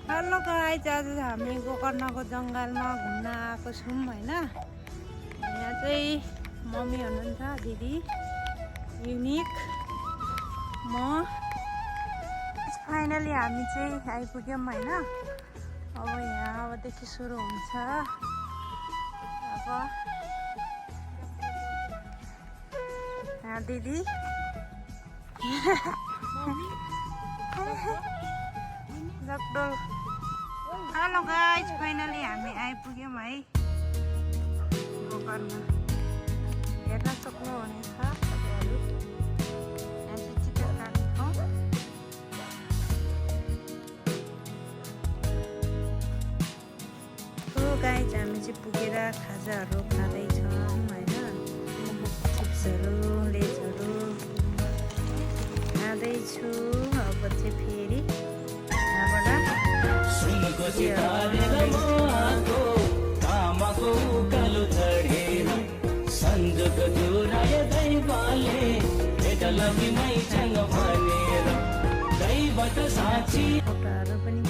Hello guys, आज हामी गोकर्णको जङ्गलमा घुम्न आएको छौँ होइन। यहाँ चाहिँ मम्मी हुनुहुन्छ, दिदी, युनिक, म। फाइनली हामी चाहिँ आइपुग्यौँ होइन। अब यहाँ अबदेखि सुरु हुन्छ। अब यहाँ दिदी जगडोल। हेलो गाइस, फाइनली हामी आइपुग्यौँ है गोकर्ण। हेर्न सक्नुहुनेछ तपाईँहरू। यहाँ चाहिँ चित्र काट्ने ठाउँ। गाइस, हामी चाहिँ पुगेर खाजाहरू खाँदैछौँ होइन। चिप्सहरू, लेजहरू खाँदैछु। अब चाहिँ फेरि सुनको सितारेर म आएको तामाको उकालो चढेर सन्जोग जुराए दैवले भेट लगिनै छन् भनेर दैवत साक्षी फोटोहरू पनि